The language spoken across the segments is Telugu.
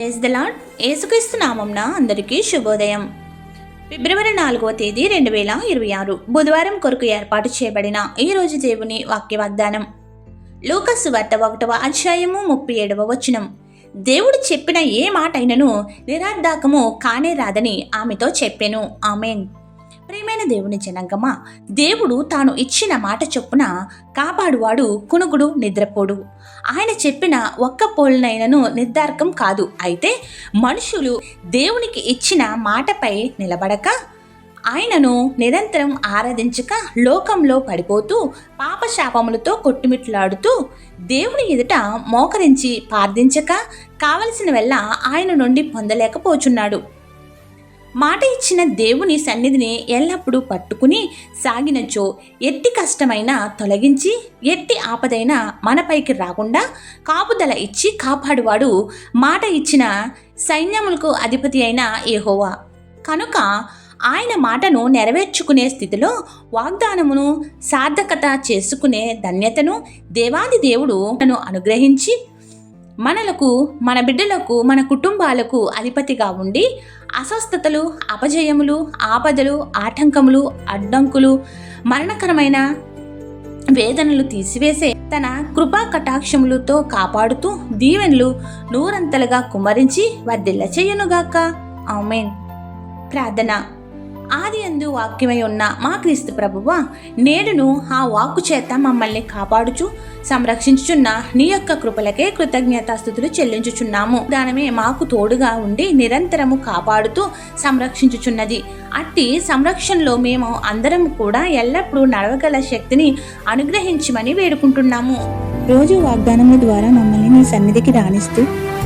Praise the lord. యేసుక్రీస్తు నామమున అందరికీ శుభోదయం. ఫిబ్రవరి 4వ తేదీ 2026 బుధవారం కొరకు ఏర్పాటు చేయబడిన ఈ రోజు దేవుని వాక్య వాగ్దానం లూకా సువార్త 1వ అధ్యాయము 37వ వచనం. దేవుడు చెప్పిన ఏ మాట అయినను నిరర్ధకము కానే రాదని ఆమెతో చెప్పెను. ఆమేన్. ప్రియమైన దేవుని జనాంగమా, దేవుడు తాను ఇచ్చిన మాట చొప్పున కాపాడువాడు, కునుగుడు, నిద్రపోడు. ఆయన చెప్పిన ఒక్క పోలినైనను నిర్ధారకం కాదు. అయితే మనుషులు దేవునికి ఇచ్చిన మాటపై నిలబడక ఆయనను నిరంతరం ఆరాధించక లోకంలో పడిపోతూ పాపశాపములతో కొట్టుమిట్లాడుతూ దేవుని ఎదుట మోకరించి ప్రార్థించక కావలసిన వెళ్ళ ఆయన నుండి పొందలేకపోచున్నాడు. మాట ఇచ్చిన దేవుని సన్నిధిని ఎల్లప్పుడూ పట్టుకుని సాగినచో ఎట్టి కష్టమైనా తొలగించి ఎట్టి ఆపదైనా మనపైకి రాకుండా కాపుదల ఇచ్చి కాపాడువాడు మాట ఇచ్చిన సైన్యములకు అధిపతి అయిన యెహోవా. కనుక ఆయన మాటను నెరవేర్చుకునే స్థితిలో వాగ్దానమును సార్థకత చేసుకునే ధన్యతను దేవాది దేవుడు తను అనుగ్రహించి మనలకు, మన బిడ్డలకు, మన కుటుంబాలకు అధిపతిగా ఉండి అస్వస్థతలు, అపజయములు, ఆపదలు, ఆటంకములు, అడ్డంకులు, మరణకరమైన వేదనలు తీసివేసే తన కృపా కటాక్షములతో కాపాడుతూ దీవెనలు నూరంతలుగా కుమ్మరించి వర్ధిల్ల చేయునుగాక. ఆమేన్. ప్రార్థన. ఆదియందు వాక్యమై ఉన్న మా క్రీస్తు ప్రభువా, నేడును ఆ వాక్కు చేత మమ్మల్ని కాపాడుచు సంరక్షించుచున్న నీ యొక్క కృపలకే కృతజ్ఞతాస్తుతులు చెల్లించుచున్నాము. దానమే మాకు తోడుగా ఉండి నిరంతరము కాపాడుతూ సంరక్షించుచున్నది. అట్టి సంరక్షణలో మేము అందరం కూడా ఎల్లప్పుడూ నడవగల శక్తిని అనుగ్రహించమని వేడుకుంటున్నాము. రోజు వాగ్దానముల ద్వారా మమ్మల్ని నీ సన్నిధికి రాణిస్తూ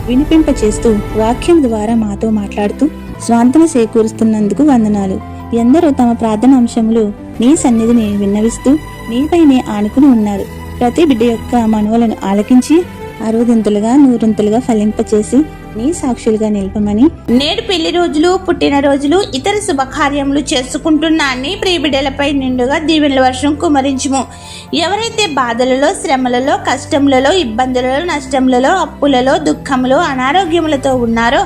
వినిపింపచేస్తూ వాక్యం ద్వారా మాతో మాట్లాడుతూ స్వాంతన చేకూరుస్తున్నందుకు వందనాలు. ఎందరో తమ ప్రార్థన అంశములు నీ సన్నిధిని విన్నవిస్తూ నీపైనే ఆనుకుని ఉన్నారు. ప్రతి బిడ్డ యొక్క మనవులను ఆలకించి అరవదింతులుగా నూరంతులుగా ఫలింపచేసి నీ సాక్షులుగా నిలపమని, నేడు పెళ్లి రోజులు, పుట్టినరోజులు, ఇతర శుభకార్యములు చేసుకుంటున్న అన్ని ప్రియ బిడ్డలపై నిండుగా దీవెనల వర్షం కుమరించుము. ఎవరైతే బాధలలో, శ్రమలలో, కష్టములలో, ఇబ్బందులలో, నష్టములలో, అప్పులలో, దుఃఖములో, అనారోగ్యములతో ఉన్నారో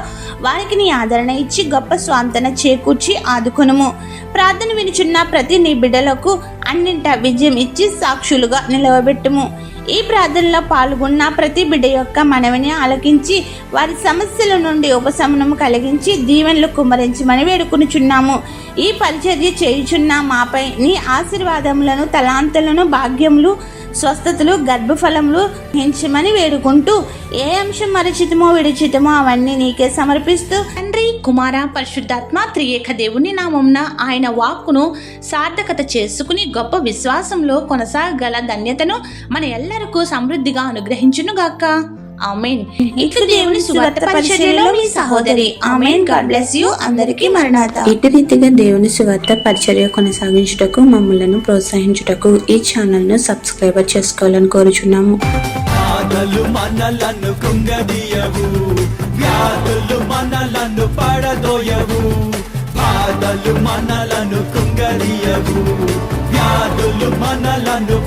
వారికి నీ ఆదరణ ఇచ్చి గొప్ప స్వాంతన చేకూర్చి ఆదుకొనుము. ప్రార్థన వినుచున్న ప్రతి నీ బిడ్డలకు అన్నింట విజయం ఇచ్చి సాక్షులుగా నిలవబెట్టుము. ఈ ప్రార్థనలో పాల్గొన్న ప్రతి బిడ్డ యొక్క మనవిని ఆలకించి వారి సమస్యల నుండి ఉపశమనం కలిగించి దీవెనలు కుమ్మరించమని వేడుకొనుచున్నాము. ఈ పరిచర్య చేయుచున్న మాపై నీ ఆశీర్వాదములను, తలాంతులను, భాగ్యములు, స్వస్థతలు, గర్భఫలములు పెంచమని వేడుకుంటూ ఏ అంశం మరచితమో విడిచితమో అవన్నీ నీకే సమర్పిస్తూ తండ్రి, కుమార, పరిశుద్ధాత్మ త్రియేక దేవుని నామమున ఆయన వాక్కును సార్థకత చేసుకుని గొప్ప విశ్వాసంలో కొనసాగల ధన్యతను మన ఎల్లరికూ సమృద్ధిగా అనుగ్రహించునుగాక. ఆమేన్. ఇట్లు దేవుని సువార్త పరిచర్యలో మీ సహోదరి. ఆమేన్. God bless you. అందరికీ మరణాత. ఇటు రీతిగా దేవుని సువార్త పరిచర్య కొనసాగించుటకు మమ్మలను ప్రోత్సహించుటకు ఈ ఛానల్ ను సబ్స్క్రైబర్ చేసుకోవాలని కోరుచున్నాము. బాధలు మనలను కుంగదీయవు, వ్యాధులు మనలను పడదోయవు. బాధలు మనలను కుంగదీయవు, వ్యాధులు మనలను